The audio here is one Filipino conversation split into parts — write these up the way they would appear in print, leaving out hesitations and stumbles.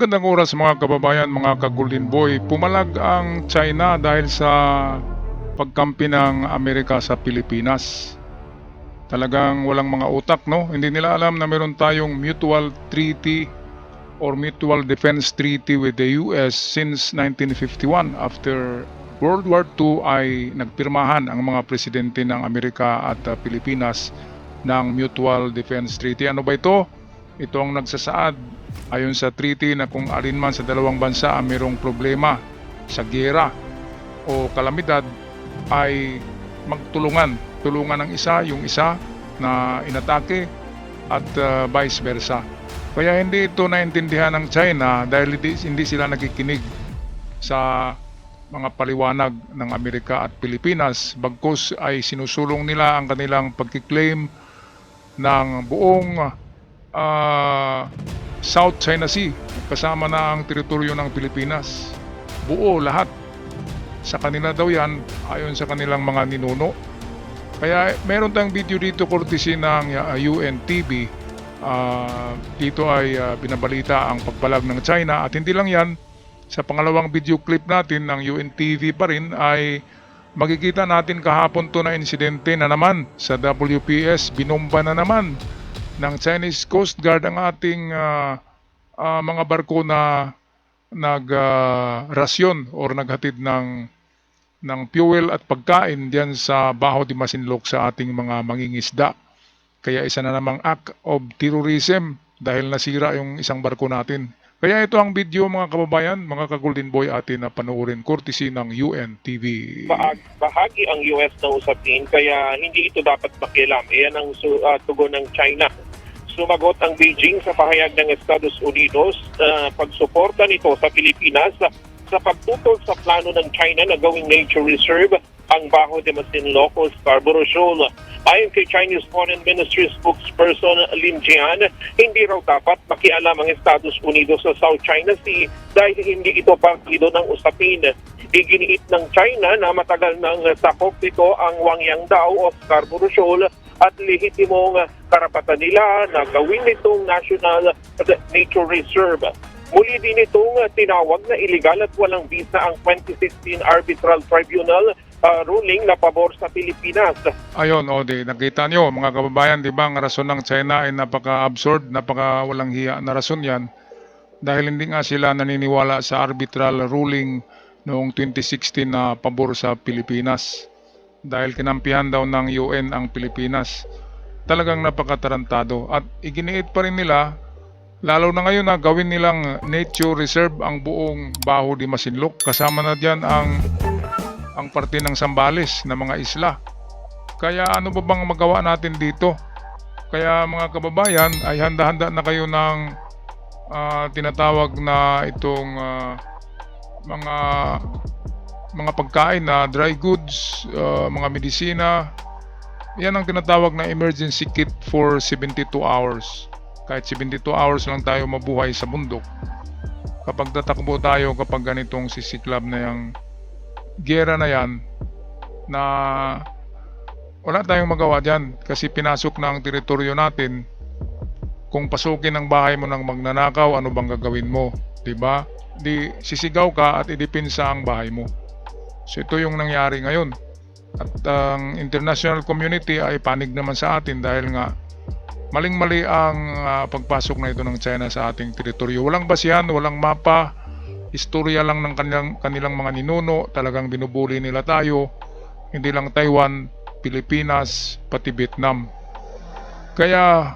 Magandang oras mga kababayan, mga ka-Golden Boy. Pumalag ang China dahil sa pagkampi ng Amerika sa Pilipinas. Talagang walang mga utak, no? Hindi nila alam na meron tayong mutual treaty or mutual defense treaty with the US since 1951. After World War II ay nagpirmahan ang mga presidente ng Amerika at Pilipinas ng mutual defense treaty. Ano ba ito? Ito ang nagsasaad ayon sa treaty na kung alinman sa dalawang bansa ang mayroong problema sa giyera o kalamidad ay magtulungan. Tulungan ng isa, yung isa na inatake at vice versa. Kaya hindi ito naintindihan ng China dahil hindi sila nakikinig sa mga paliwanag ng Amerika at Pilipinas. Bagkus ay sinusulong nila ang kanilang pagkiklaim ng buong South China Sea, kasama na ang teritoryo ng Pilipinas. Buo lahat. Sa kanila daw yan, ayon sa kanilang mga ninuno. Kaya meron tayong video dito courtesy ng UNTV. Dito ay binabalita ang pagpalag ng China. At hindi lang yan, sa pangalawang video clip natin ng UNTV pa rin ay makikita natin kahapon to na insidente na naman sa WPS. Binomba na naman ng Chinese Coast Guard ang ating mga barko na nagrasyon or naghatid ng fuel at pagkain diyan sa Baho de Masinloc sa ating mga mangingisda. Kaya isa na namang act of terrorism dahil nasira yung isang barko natin. Kaya ito ang video mga kababayan, mga ka-Golden Boy atin na panoorin courtesy ng UNTV. Bahagi ang US na usapin kaya hindi ito dapat makialam. Iyan ang tugon ng China. Sumagot ang Beijing sa pahayag ng Estados Unidos na pagsuporta nito sa Pilipinas sa pagtutol sa plano ng China na gawing nature reserve ang Baho de Masinloc o Scarborough Shoal. Ayon kay Chinese Foreign Ministry spokesperson Lin Jian, hindi raw dapat makialam ang Estados Unidos sa South China Sea dahil hindi ito partido ng usapin. Iginiit ng China na matagal nang sakop nito ang Wangyang Dao o Scarborough Shoal at lehitimong karapatan nila na gawin itong National Nature Reserve. Muli din itong tinawag na iligal at walang visa ang 2016 Arbitral Tribunal ruling na pabor sa Pilipinas. Ayun, Odi, nakita nyo mga kababayan, di ba ang rason ng China ay napaka-absurd, napaka-walang hiya na rason yan dahil hindi nga sila naniniwala sa arbitral ruling noong 2016 na pabor sa Pilipinas dahil kinampihan daw ng UN ang Pilipinas. Talagang napakatarantado at iginiit pa rin nila lalo na ngayon na gawin nilang nature reserve ang buong Baho de Masinloc. Kasama na dyan ang parte ng Zambales na mga isla. Kaya ano ba bang magawa natin dito? Kaya mga kababayan ay handa-handa na kayo ng tinatawag na itong mga pagkain na dry goods, mga medisina. Yan ang tinatawag na emergency kit for 72 hours. Kahit 72 hours lang tayo mabuhay sa bundok. Kapag tatakbo tayo kapag ganitong sisiklab na yung gera na yan, na wala tayong magawa dyan kasi pinasok na ang teritoryo natin. Kung pasukin ang bahay mo ng magnanakaw, ano bang gagawin mo? Diba? Di sisigaw ka at idipinsa ang bahay mo. So ito yung nangyari ngayon. At ang international community ay panig naman sa atin dahil nga maling-mali ang pagpasok na ito ng China sa ating teritoryo. Walang basihan, walang mapa, istorya lang ng kanilang mga ninuno, talagang binubuli nila tayo. Hindi lang Taiwan, Pilipinas, pati Vietnam. Kaya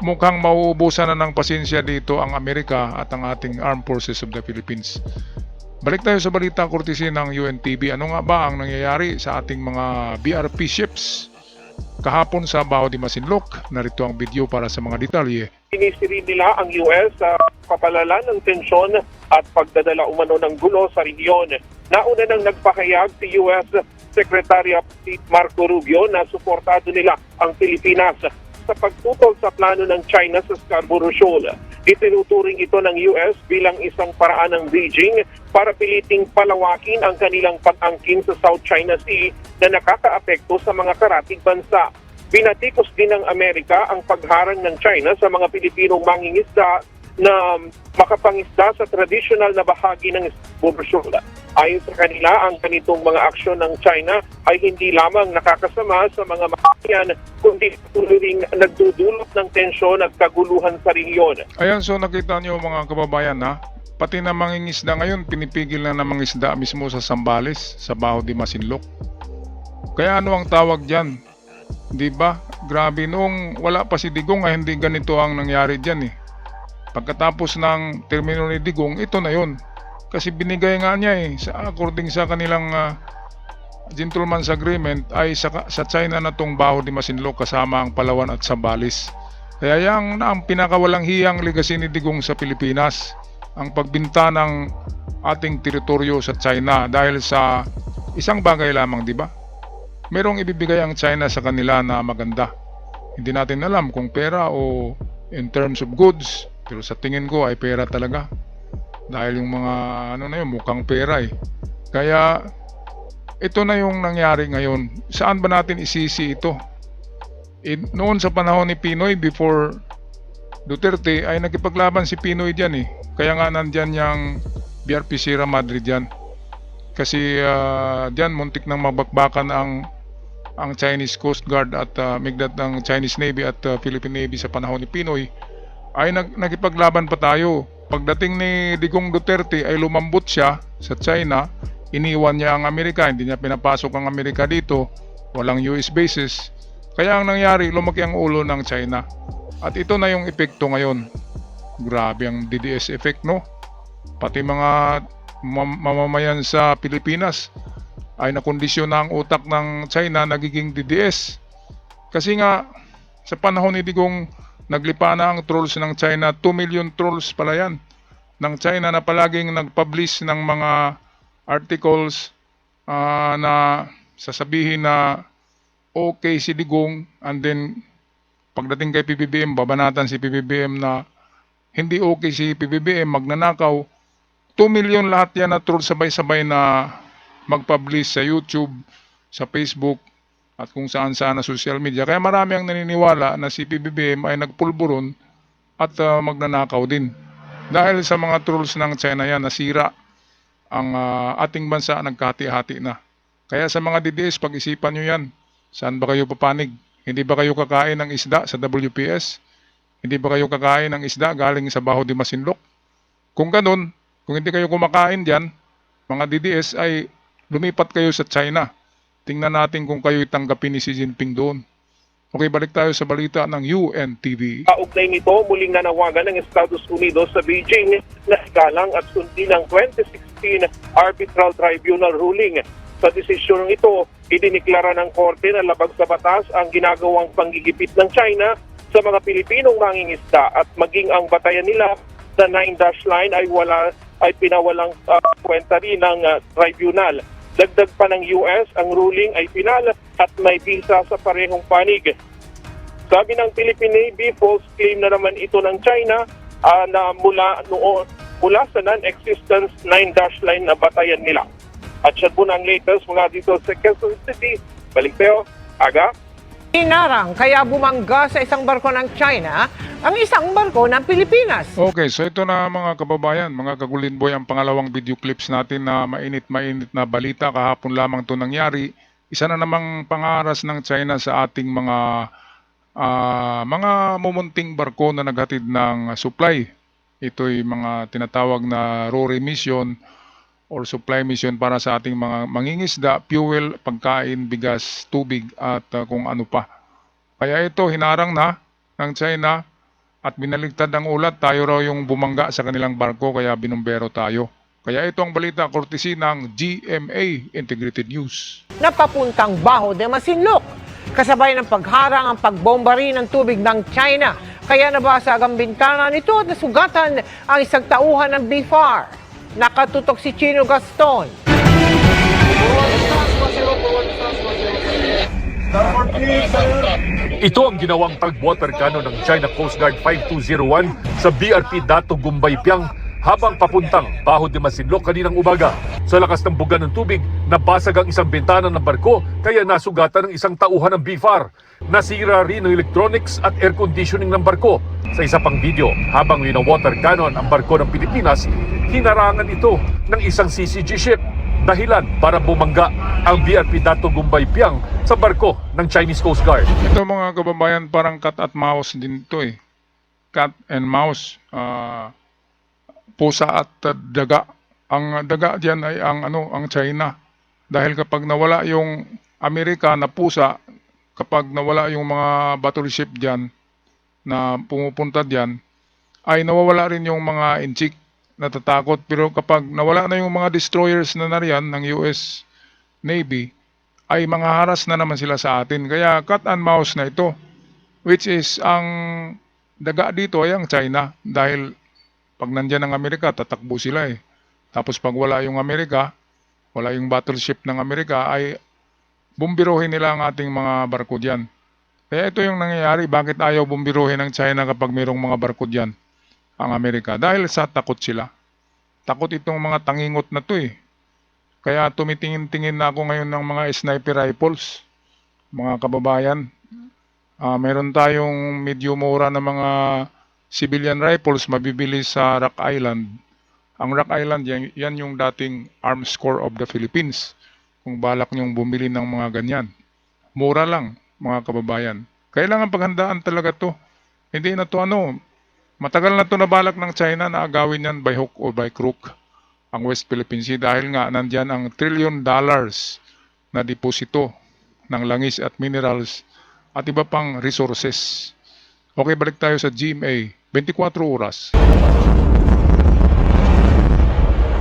mukhang mauubusan na ng pasensya dito ang Amerika at ang ating Armed Forces of the Philippines. Balik tayo sa balita courtesy ng UNTV. Ano nga ba ang nangyayari sa ating mga BRP ships kahapon sa Baho de Masinloc? Narito ang video para sa mga detalye. Sinisiri nila ang US sa kapalala ng tensyon at pagdadala umano ng gulo sa rehiyon. Nauna nang nagpahayag si US Secretary of State Marco Rubio na suportado nila ang Pilipinas sa pagtutol sa plano ng China sa Scarborough Shoal. Itinuturing ito ng US bilang isang paraan ng Beijing para piliting palawakin ang kanilang pag-angkin sa South China Sea na nakakaapekto sa mga karatig bansa. Binatikos din ng Amerika ang pagharang ng China sa mga Pilipinong mangingisda na makapangisda sa traditional na bahagi ng Bubasyola. Ayon sa kanila, ang ganitong mga aksyon ng China ay hindi lamang nakakasama sa mga makayan, kundi tuloy ring nagdudulot ng tensyon at kaguluhan sa rehiyon. Ayan, so nakita nyo mga kababayan ha, pati na mangingisda ngayon, pinipigil na ng mangingisda mismo sa Zambales, sa Baho de Masinloc. Kaya ano ang tawag dyan? Di ba? Grabe, noong wala pa si Digong ay hindi ganito ang nangyari dyan eh. Pagkatapos ng termino ni Digong, ito na yun. Kasi binigay nga niya according sa kanilang gentleman's agreement ay sa China na tong Baho de Masinloc kasama ang Palawan at Zambales. Kaya yan ang pinakawalang hiyang legacy ni Digong sa Pilipinas, ang pagbinta ng ating teritoryo sa China dahil sa isang bagay lamang, di ba? Merong ibibigay ang China sa kanila na maganda. Hindi natin alam kung pera o in terms of goods, pero sa tingin ko ay pera talaga. Dahil yung mga mukhang pera eh. Kaya ito na yung nangyari ngayon. Saan ba natin isisi ito? Noon sa panahon ni Pinoy before Duterte ay nagkipaglaban si Pinoy dyan eh. Kaya nga nandyan yung BRP Sierra Madre dyan. Kasi dyan muntik nang mabakbakan ang Chinese Coast Guard at migdat ng Chinese Navy at Philippine Navy sa panahon ni Pinoy ay nagkipaglaban pa tayo. Pagdating ni Digong Duterte ay lumambot siya sa China, iniwan niya ang Amerika, hindi niya pinapasok ang Amerika dito, walang US bases. Kaya ang nangyari, lumaki ang ulo ng China. At ito na yung epekto ngayon. Grabe ang DDS effect, no? Pati mga mamamayan sa Pilipinas ay nakondisyon na ang utak ng China nagiging DDS. Kasi nga, sa panahon ni Digong, naglipa na ang trolls ng China, 2 million trolls pala yan ng China na palaging nag-publish ng mga articles na sasabihin na okay si Digong, and then pagdating kay PBBM, babanatan si PBBM na hindi okay si PBBM, magnanakaw. 2 million lahat yan na trolls sabay-sabay na mag-publish sa YouTube, sa Facebook, at kung saan-saan na social media. Kaya marami ang naniniwala na si PBBM ay nagpulburon at magnanakaw din. Dahil sa mga trolls ng China yan, nasira ang ating bansa, nagkahati-hati na. Kaya sa mga DDS, pag-isipan nyo yan. Saan ba kayo papanig? Hindi ba kayo kakain ng isda sa WPS? Hindi ba kayo kakain ng isda galing sa Baho de Masinloc? Kung ganun, kung hindi kayo kumakain dyan, mga DDS ay lumipat kayo sa China. Tingnan natin kung kayo'y tanggapin ni Xi Jinping doon. Okay, balik tayo sa balita ng UNTV. Kaugnay nito, muling nanawagan ng Estados Unidos sa Beijing na igalang at sundin ang 2016 Arbitral Tribunal ruling. Sa desisyong ito, idiniklara ng korte na labag sa batas ang ginagawang panggigipit ng China sa mga Pilipinong mangingisda at maging ang batayan nila sa 9-dash line ay pinawalang kwenta rin ng tribunal. Dagdag pa ng US, ang ruling ay final at may bisa sa parehong panig. Sabi ng Philippine Navy, false claim na naman ito ng China na mula sa non-existence 9-dash line na batayan nila. At siya po na ang latest mula dito sa Quezon City. Balik tayo, Aga. Inarang kaya bumangga sa isang barko ng China ang isang barko ng Pilipinas. Okay, so ito na mga kababayan, mga kagulinboy, ang pangalawang video clips natin na mainit na balita. Kahapon lamang ito nangyari. Isa na namang pangaras ng China sa ating mga mumunting barko na naghatid ng supply. Ito'y mga tinatawag na RORE mission or supply mission para sa ating mga mangingisda, fuel, pagkain, bigas, tubig at kung ano pa. Kaya ito hinarang na ng China at binaligtad ang ulat, tayo raw yung bumangga sa kanilang barko kaya binumbero tayo. Kaya ito ang balita courtesy ng GMA Integrated News. Napapuntang Baho de Masinloc, kasabay ng pagharang ang pagbomba rin ng tubig ng China. Kaya nabasag ang bintana nito at nasugatan ang isang tauhan ng BFAR. Nakatutok si Chino Gaston. Ito ang ginawang tugboat Amerikano ng China Coast Guard 5201 sa BRP Dato Gumbay Piang habang papuntang Baho de Masinloc kaninang umaga. Sa lakas ng buga ng tubig, nabasag ang isang bintana ng barko kaya nasugatan ng isang tauhan ng BFAR. Nasira rin ang electronics at air conditioning ng barko. Sa isa pang video, habang wina-water cannon ang barko ng Pilipinas, hinarangan ito ng isang CCG ship. Dahilan para bumangga ang BRP Dato Gumbay Piang sa barko ng Chinese Coast Guard. Ito mga kababayan, parang cat at mouse din ito eh. Cat and mouse. Pusa at daga. Ang daga diyan ay ang China. Dahil kapag nawala yung Amerika na pusa, kapag nawala yung mga battleship diyan na pumupunta diyan, ay nawawala rin yung mga inchik. Natatakot. Pero kapag nawala na yung mga destroyers na nariyan ng US Navy, ay mga haras na naman sila sa atin. Kaya cat and mouse na ito, which is ang daga dito ay ang China. Dahil pag nandyan ang Amerika, tatakbo sila eh. Tapos pag wala yung Amerika, wala yung battleship ng Amerika, ay bumbiruhin nila ang ating mga barko dyan. Kaya ito yung nangyayari. Bakit ayaw bumbiruhin ng China kapag mayroong mga barko dyan ang Amerika? Dahil sa takot sila. Takot itong mga tangingot na to eh. Kaya tumitingin-tingin na ako ngayon ng mga sniper rifles. Mga kababayan. Meron tayong medyo mura na mga civilian rifles mabibili sa Rock Island. Ang Rock Island, yan yung dating Arms Corps of the Philippines. Kung balak nyong bumili ng mga ganyan. Mura lang, mga kababayan. Kailangan paghandaan talaga to. Hindi na to matagal na to nabalak ng China na agawin yan by hook or by crook ang West Philippine Sea dahil nga nandyan ang $1 trillion na deposito ng langis at minerals at iba pang resources. Okay, balik tayo sa GMA. 24 oras.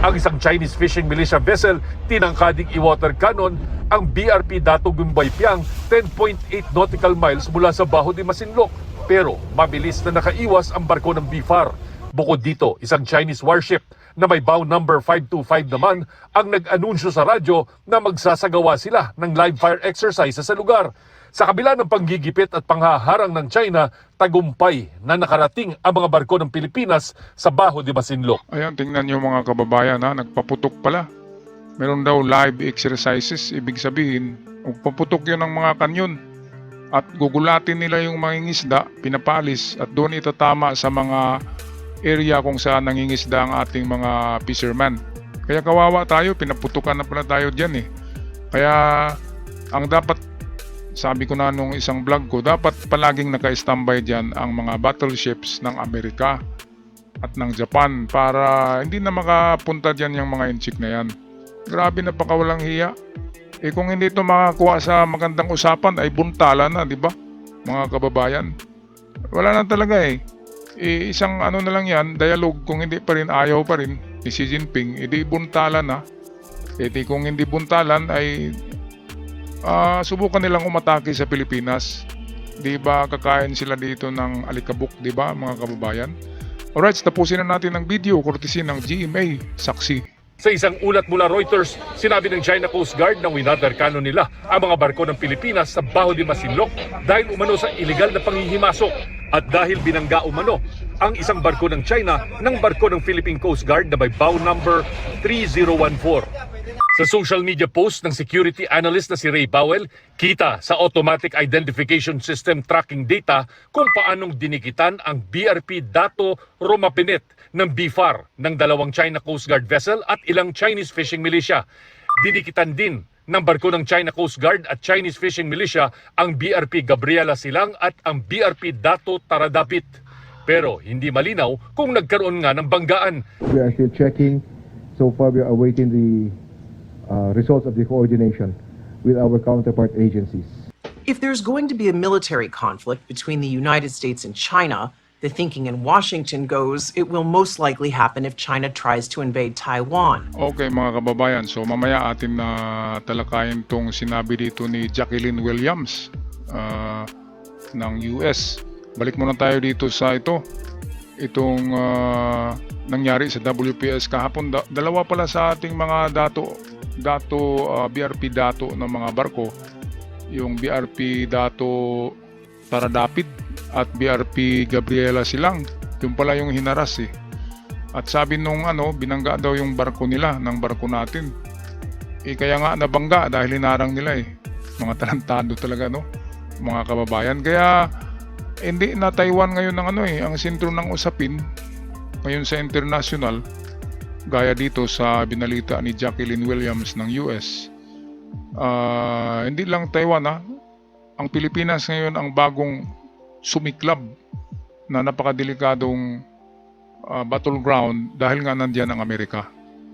Ang isang Chinese fishing militia vessel tinangkading i-water cannon ang BRP Dato Gumbay Piang 10.8 nautical miles mula sa Baho de Masinloc. Pero mabilis na nakaiwas ang barko ng BFAR. Bukod dito, isang Chinese warship na may bow number 525 naman ang nag-anunsyo sa radyo na magsasagawa sila ng live fire exercise sa lugar. Sa kabila ng panggigipit at panghaharang ng China, tagumpay na nakarating ang mga barko ng Pilipinas sa Baho de Masinloc. Ayan, tingnan nyo mga kababayan nagpaputok pala. Meron daw live exercises, ibig sabihin, magpaputok yun ng mga kanyon. At gugulatin nila yung mga ingisda, pinapalis at doon itatama sa mga area kung saan nangingisda ang ating mga fishermen. Kaya kawawa tayo, pinaputukan na pala tayo dyan eh. Kaya ang dapat, sabi ko na nung isang vlog ko, dapat palaging naka-standby dyan ang mga battleships ng Amerika at ng Japan para hindi na makapunta dyan yung mga inchik na yan. Grabe, napakawalang hiya. Kung hindi ito makakuha sa magandang usapan ay buntala na, di ba? Mga kababayan. Wala na talaga eh. Isang na lang yan, dialogue. Kung hindi pa rin, ayaw pa rin ni Xi Jinping, hindi buntala na. Kung hindi buntalan ay subukan nilang umatake sa Pilipinas. Di ba kakain sila dito ng alikabok, di ba mga kababayan? Alright, tapusin na natin ang video courtesy ng GMA Saksi. Sa isang ulat mula Reuters, sinabi ng China Coast Guard na winater cannon nila ang mga barko ng Pilipinas sa Baho de Masinloc dahil umano sa iligal na panghihimasok at dahil binangga umano ang isang barko ng China ng barko ng Philippine Coast Guard na may bow number 3014. Sa social media post ng security analyst na si Ray Powell, kita sa Automatic Identification System tracking data kung paanong dinikitan ang BRP Dato Romapinet ng BFAR ng dalawang China Coast Guard vessel at ilang Chinese fishing militia. Dinikitan din ng barko ng China Coast Guard at Chinese fishing militia ang BRP Gabriela Silang at ang BRP Dato Taradapit. Pero hindi malinaw kung nagkaroon nga ng banggaan. We are still checking. So far, we are awaiting the results of the coordination with our counterpart agencies. If there's going to be a military conflict between the United States and China, the thinking in Washington goes it will most likely happen if China tries to invade Taiwan. Okay mga kababayan, so mamaya atin na talakayin tong sinabi dito ni Jacqueline Williams ng US. Balik muna tayo dito sa itong nangyari sa WPS kahapon. Dalawa pala sa ating mga BRP Dato ng mga barko, yung BRP Dato Taradapid at BRP Gabriela Silang. Yung pala yung hinaras At sabi nung binangga daw yung barko nila, ng barko natin. Kaya nga nabangga dahil hinarang nila eh. Mga talentado talaga, no? Mga kababayan. Kaya hindi na Taiwan ngayon ng ang sentro ng usapin ngayon sa international, gaya dito sa binalita ni Jacqueline Williams ng US. Hindi lang Taiwan, ang Pilipinas ngayon ang bagong sumiklab na napakadelikadong battleground dahil nga nandiyan ang Amerika.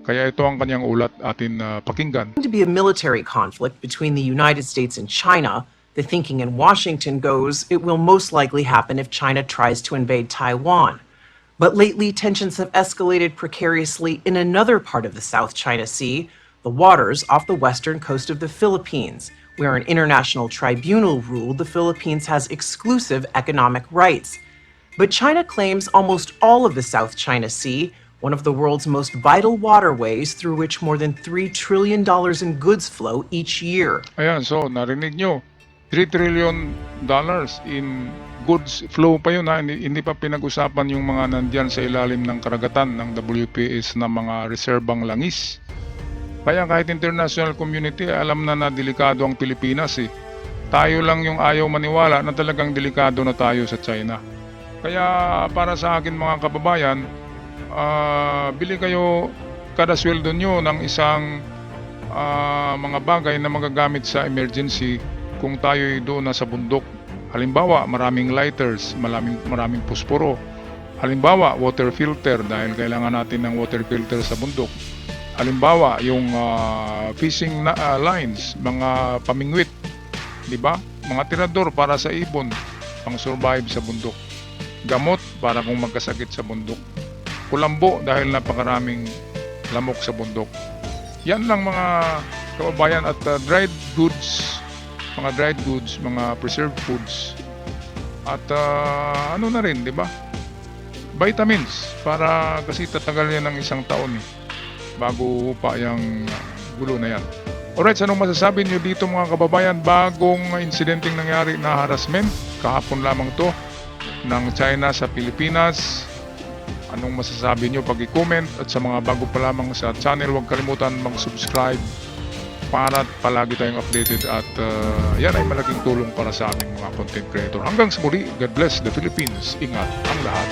Kaya ito ang kanyang ulat atin pakinggan. To be a military conflict between the United States and China, the thinking in Washington goes it will most likely happen if China tries to invade Taiwan. But lately, tensions have escalated precariously in another part of the South China Sea, the waters off the western coast of the Philippines, where an international tribunal ruled the Philippines has exclusive economic rights. But China claims almost all of the South China Sea, one of the world's most vital waterways through which more than $3 trillion in goods flow each year. Ayan, so narinig nyo, $3 trillion in goods flow pa yun, hindi pa pinag-usapan yung mga nandyan sa ilalim ng karagatan ng WPS na mga reserbang langis. Kaya kahit international community, alam na delikado ang Pilipinas eh. Tayo lang yung ayaw maniwala na talagang delikado na tayo sa China. Kaya para sa akin mga kababayan, bili kayo kada sweldo nyo ng isang mga bagay na magagamit sa emergency kung tayo'y doon na sa bundok. Halimbawa, maraming lighters, maraming pusporo. Halimbawa, water filter dahil kailangan natin ng water filter sa bundok. Halimbawa, yung fishing lines, mga pamingwit, di ba? Mga tirador para sa ibon, pang survive sa bundok. Gamot para kung magkasakit sa bundok. Kulambo dahil napakaraming lamok sa bundok. Yan lang mga kababayan at dried goods, mga preserved foods. At ano na rin, di ba? Vitamins para kasi tatagal yan ng isang taon bago pa yung gulo na yan. Alright, anong masasabi nyo dito mga kababayan? Bagong insidenteng nangyari na harassment, kahapon lamang to, ng China sa Pilipinas. Anong masasabi nyo? Pag-i-comment. At sa mga bago pa lamang sa channel, huwag kalimutan mag-subscribe para palagi tayong updated at yan ay malaking tulong para sa aming mga content creator. Hanggang sa muli, God bless the Philippines. Ingat ang lahat.